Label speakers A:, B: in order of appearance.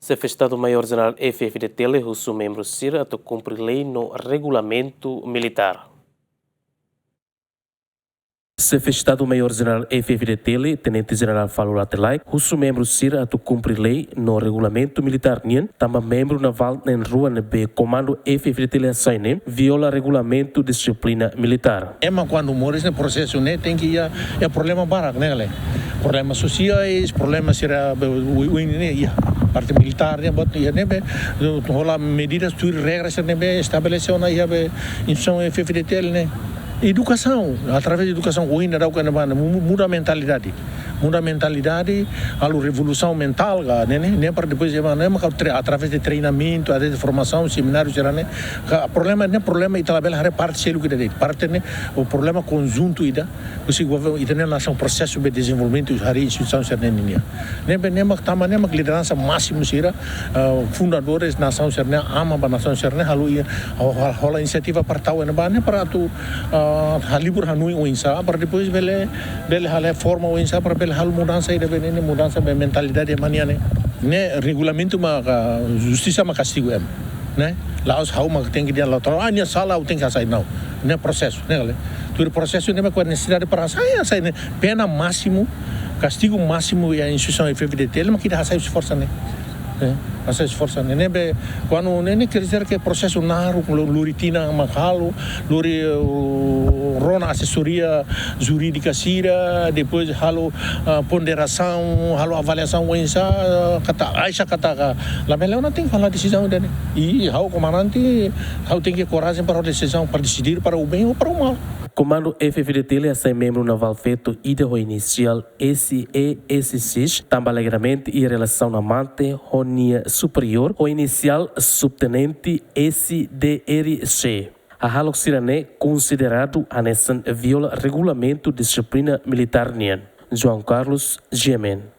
A: Chefe Estado-Maior-General FFDT os membros CIR a cumprir lei no regulamento militar. Chefe Estado-Maior-General FFDT, Tenente-General Falo Latelai, os membros CIR a cumprir lei no regulamento militar nien, também membro naval em rua nebe comando FFDT saine viola regulamento disciplina militar.
B: Mas quando mores no processo, né, tem que ir é problema barato, né, problemas sociais, problemas será o parte militar, né, rola medidas, regras, né, estabeleceu na instituição FFDT, né. Educação, através da educação, o ainda muda a mentalidade. Muda a mentalidade, a revolução mental, né, para depois, através de treinamento, através de formação, seminários, né, o problema não é problema, é parte sério que é parte, né, o problema conjunto, a nação, processo de desenvolvimento, a instituição, né, a liderança máxima, fundadores da nação, ama a nação, rola iniciativa para tal, né, para tu, libur hanui o insa, para depois, bele forma o insa, para hal mudança ida benene mudança be mentalidade mania né regulamento ma justiça ma castigo né lá os hau ma tem que dia lá nia sala tem que sair não né processo né tudo processo né com necessidade para sair né pena máximo castigo máximo e a instituição FFDT mas que dá sair força né essa esforço né quando nem quer dizer que processo naru luritina mahalo luri rona assessoria jurídica sira depois halo ponderação halo avaliação wensa kata Aisha kata lá melhor não tem que falar decisão dele e hao comandante hao tem que coragem para a decisão para decidir para o bem ou para o mal.
A: Comando FFDT é membro naval feito ideal inicial SE-SC, também alegramente em relação amante, Ronia Superior, o inicial subtenente SDRC. A halok sirane considerado a nessa viola regulamento disciplina militar nian. João Carlos Gemen.